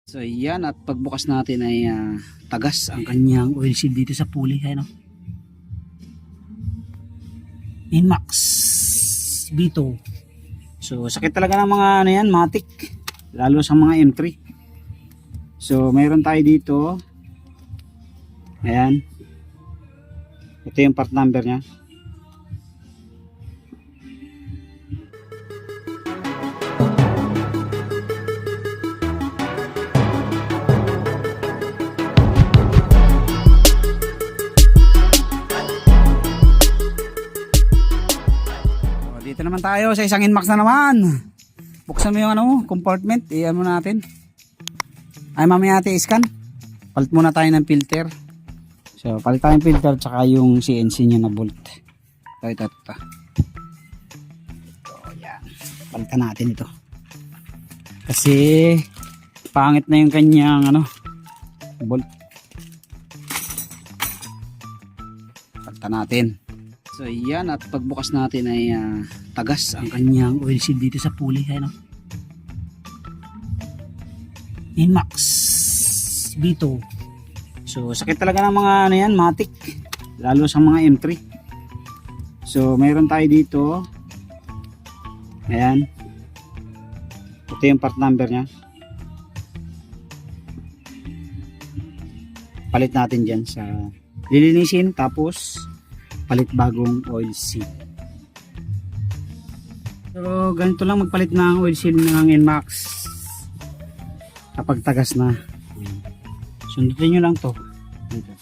So yan, at pagbukas natin ay tagas ang kanyang oil seal dito sa pulley. Ayan, no? Inmax B2. So sakit talaga ng mga ano yan, matic, lalo sa mga M3. So mayroon tayo dito, ayan, ito yung part number nya. Dito naman tayo sa isang Inmax na naman. Buksan mo yung ano, compartment. Iyan mo natin. Ay mamaya natin i-scan. Palit muna tayo ng filter. So palit tayo ng filter tsaka yung CNC nya na bolt. Ito. So yan. Palitan natin ito. Kasi pangit na yung kanyang ano, bolt. Palitan natin. So yan, at pagbukas natin ay tagas ang kanyang oil seal dito sa pulley. Ayan, no? Inmax B2. So sakit talaga ng mga ano yan, matic, lalo sa mga M3. So mayroon tayo dito, ayan, ito yung part number nya. Palit natin dyan sa lilinisin, tapos palit bagong oil seal. So ganito lang magpalit ng oil seal ng Inmax kapag tagas na. Sundutin nyo lang to dito.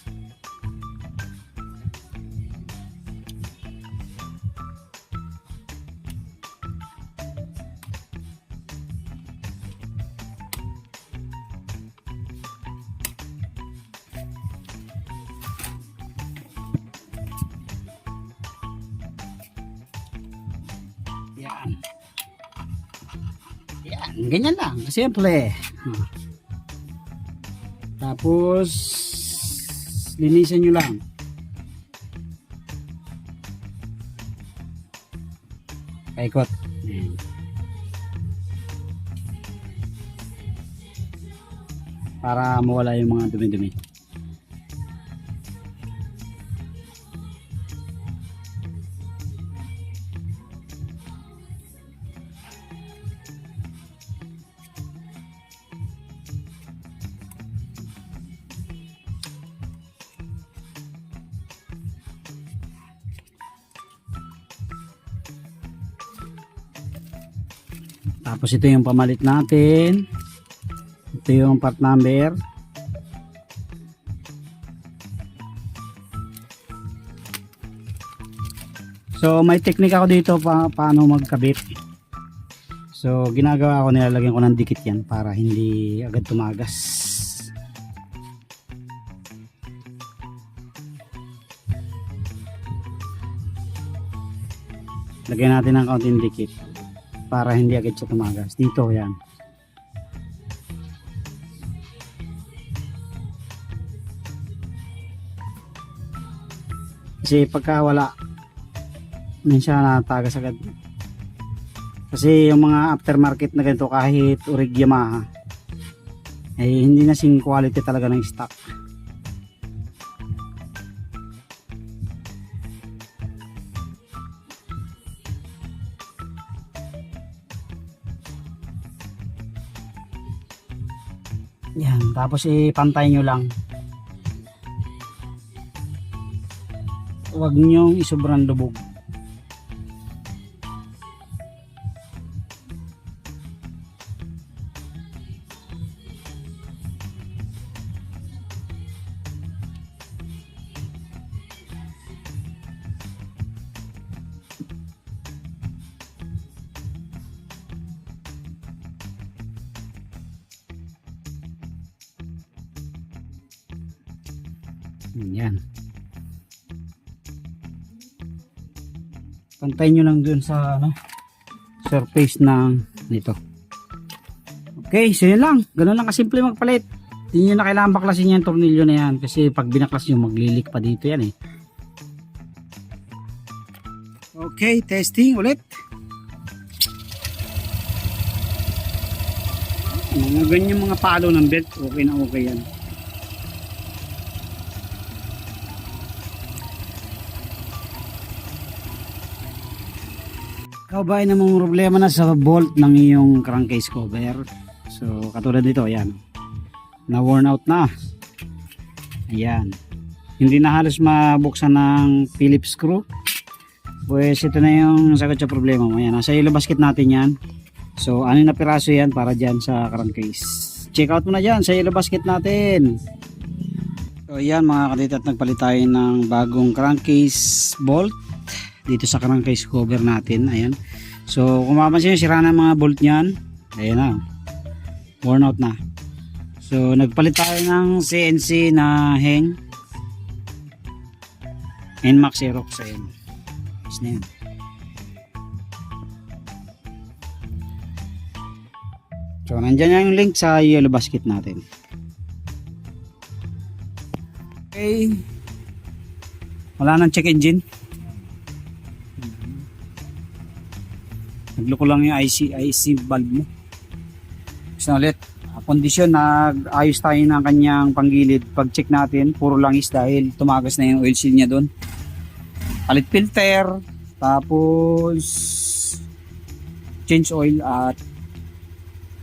Yan, ganyan lang, simple. Tapos linisan nyo lang. Paikot. Para mawala yung mga dumi-dumi. Tapos ito yung pamalit natin. Ito yung part number. So may technique ako dito paano magkabit. So ginagawa ko, nilalagyan ko ng dikit yan para hindi agad tumagas. Lagyan natin ng kaunting dikit para hindi agad siya tumagas. Dito yan. Kasi pagka wala, minsan natagas agad. Kasi yung mga aftermarket na ganito, kahit Urig Yamaha, ay hindi na sing quality talaga ng stock. Yan, tapos ipantay nyo lang. Huwag nyo isobrang lubog. Yan. Pantay nyo lang dun sa ano, surface ng nito. Okay, so yun lang. Ganun lang kasimple magpalit. Hindi nyo na kailangan baklasin yung tornilyo na yan, kasi pag binaklas nyo maglilik pa dito yan eh. Okay, testing ulit. Mga ganyan mga palo ng belt, okay na okay yan. Ikaw ba ay namang problema na sa bolt ng iyong crankcase cover? So katulad dito, ayan, na worn out na. Ayan, hindi na halos mabuksan ng Phillips screw. Pues ito na yung sagot sa problema mo. Ayan, nasa yellow basket natin yan. So 6 na piraso yan para dyan sa crankcase. Check out mo na dyan sa yellow basket natin. So ayan mga kaditat, nagpalit tayo ng bagong crankcase bolt dito sa crankcase cover natin. Ayan, so kung mapapansin nyo, sira na mga bolt nyan. Ayan na, worn out na. So nagpalit tayo ng CNC na hang NMAX Aerox. Ayan, is na yan. So nandyan na yung link sa yellow basket natin. Okay, wala nang check engine. Nagloko lang yung IC valve mo. Gusto na ulit, kondisyon, nag-ayos tayo ng kanyang panggilid. Pag check natin, puro langis dahil tumagas na yung oil seal niya doon. Palit filter, tapos change oil, at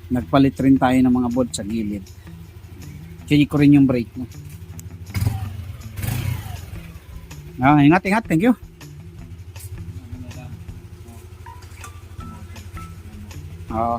nagpalit rin tayo ng mga bolt sa gilid. Change ko rin yung brake mo. Ingat, thank you. Oo.